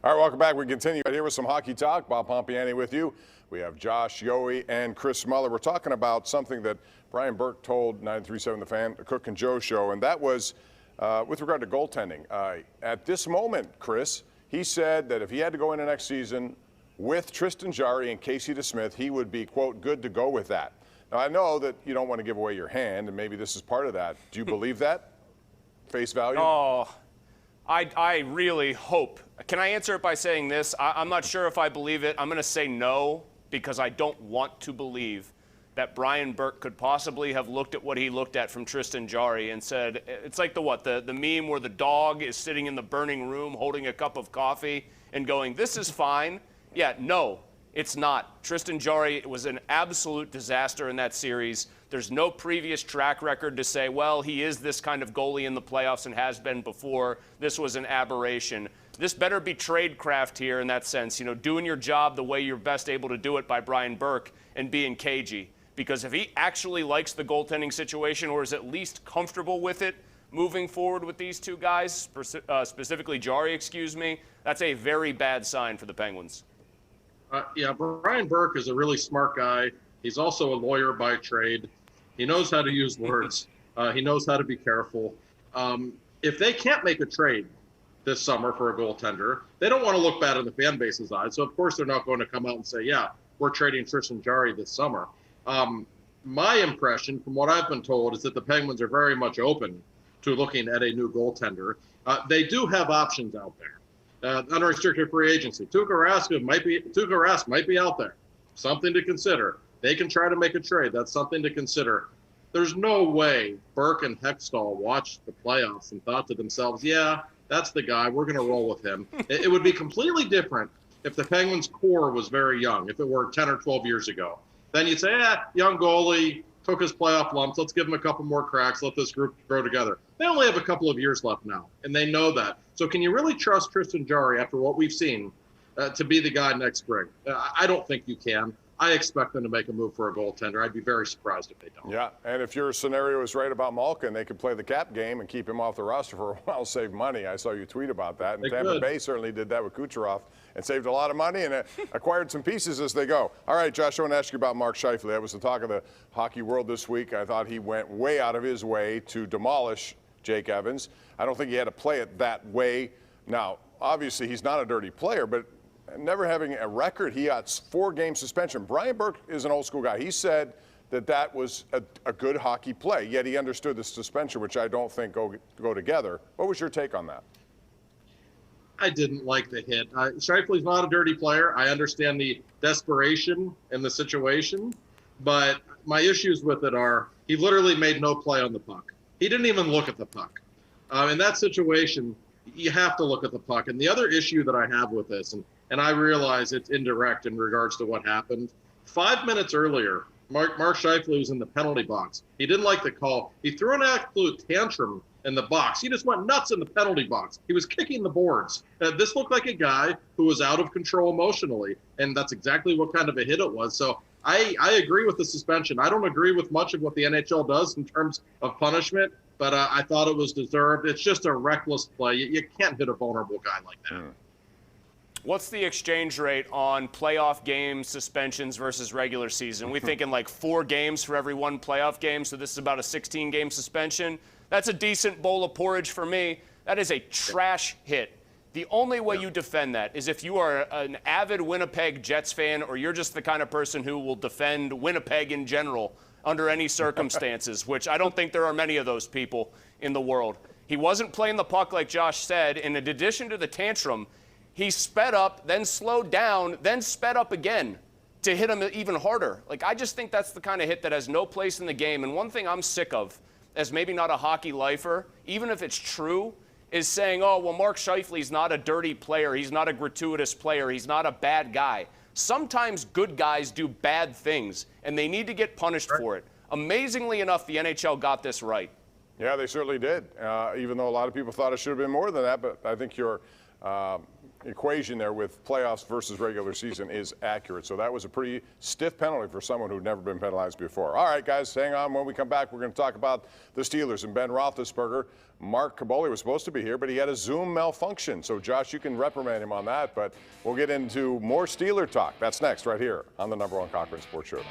All right, welcome back. We continue right here with some hockey talk. Bob Pompeani with you. We have Josh, Yohe, and Chris Mueller. We're talking about something that Brian Burke told 93.7 The Fan, the Cook and Joe show, and that was with regard to goaltending. At this moment, Chris, he said that if he had to go into next season with Tristan Jarry and Casey DeSmith, he would be, quote, good to go with that. Now, I know that you don't want to give away your hand, and maybe this is part of that. Do you believe that? Face value? Oh, I really hope. Can I answer it by saying this? I'm not sure if I believe it. I'm going to say no because I don't want to believe that Brian Burke could possibly have looked at what he looked at from Tristan Jarry and said, it's like the meme where the dog is sitting in the burning room holding a cup of coffee and going, this is fine. Yeah, no, it's not. Tristan Jarry was an absolute disaster in that series. There's no previous track record to say, well, he is this kind of goalie in the playoffs and has been before. This was an aberration. This better be tradecraft here in that sense, you know, doing your job the way you're best able to do it by Brian Burke and being cagey. Because if he actually likes the goaltending situation or is at least comfortable with it moving forward with these two guys, specifically Jarry, that's a very bad sign for the Penguins. Yeah, Brian Burke is a really smart guy. He's also a lawyer by trade. He knows how to use words. He knows how to be careful. If they can't make a trade this summer for a goaltender, they don't want to look bad in the fan base's eyes. So, of course, they're not going to come out and say, yeah, we're trading Tristan Jarry this summer. My impression, from what I've been told, is that the Penguins are very much open to looking at a new goaltender. They do have options out there. Unrestricted free agency. Tuukka Rask might be out there. Something to consider. They can try to make a trade. That's something to consider. There's no way Burke and Hextall watched the playoffs and thought to themselves, yeah, that's the guy. We're going to roll with him. It would be completely different if the Penguins' core was very young, if it were 10 or 12 years ago. Then you'd say, young goalie, took his playoff lumps. Let's give him a couple more cracks. Let this group grow together. They only have a couple of years left now, and they know that. So can you really trust Tristan Jarry after what we've seen to be the guy next spring? I don't think you can. I expect them to make a move for a goaltender. I'd be very surprised if they don't. Yeah, and if your scenario is right about Malkin, they could play the cap game and keep him off the roster for a while, save money. I saw you tweet about that. And Tampa Bay certainly did that with Kucherov and saved a lot of money and acquired some pieces as they go. All right, Josh, I want to ask you about Mark Scheifele. That was the talk of the hockey world this week. I thought he went way out of his way to demolish Jake Evans. I don't think he had to play it that way. Now, obviously, he's not a dirty player, but never having a record, he got 4-game suspension. Brian Burke is an old school guy. He said that that was a good hockey play, yet he understood the suspension, which I don't think go together. What was your take on that? I didn't like the hit. Scheifele's not a dirty player. I understand the desperation in the situation, but my issues with it are he literally made no play on the puck. He didn't even look at the puck. In that situation, you have to look at the puck. And the other issue that I have with this, and I realize it's indirect in regards to what happened. 5 minutes earlier, Mark Scheifele was in the penalty box. He didn't like the call. He threw an absolute tantrum in the box. He just went nuts in the penalty box. He was kicking the boards. This looked like a guy who was out of control emotionally, and that's exactly what kind of a hit it was. So I agree with the suspension. I don't agree with much of what the NHL does in terms of punishment, but I thought it was deserved. It's just a reckless play. You can't hit a vulnerable guy like that. What's the exchange rate on playoff game suspensions versus regular season? We thinking like 4 games for every 1 playoff game, so this is about a 16-game suspension. That's a decent bowl of porridge for me. That is a trash hit. The only way you defend that is if you are an avid Winnipeg Jets fan or you're just the kind of person who will defend Winnipeg in general under any circumstances, which I don't think there are many of those people in the world. He wasn't playing the puck like Josh said, and in addition to the tantrum, he sped up, then slowed down, then sped up again to hit him even harder. Like, I just think that's the kind of hit that has no place in the game. And one thing I'm sick of, as maybe not a hockey lifer, even if it's true, is saying, oh, well, Mark Scheifele's not a dirty player. He's not a gratuitous player. He's not a bad guy. Sometimes good guys do bad things, and they need to get punished for it. Amazingly enough, the NHL got this right. Yeah, they certainly did, even though a lot of people thought it should have been more than that. But I think you're equation there with playoffs versus regular season is accurate. So that was a pretty stiff penalty for someone who'd never been penalized before. All right, guys, hang on. When we come back, we're going to talk about the Steelers and Ben Roethlisberger. Mark Caboli was supposed to be here, but he had a Zoom malfunction. So, Josh, you can reprimand him on that, but we'll get into more Steeler talk. That's next right here on the #1 Cochran Sports Showdown.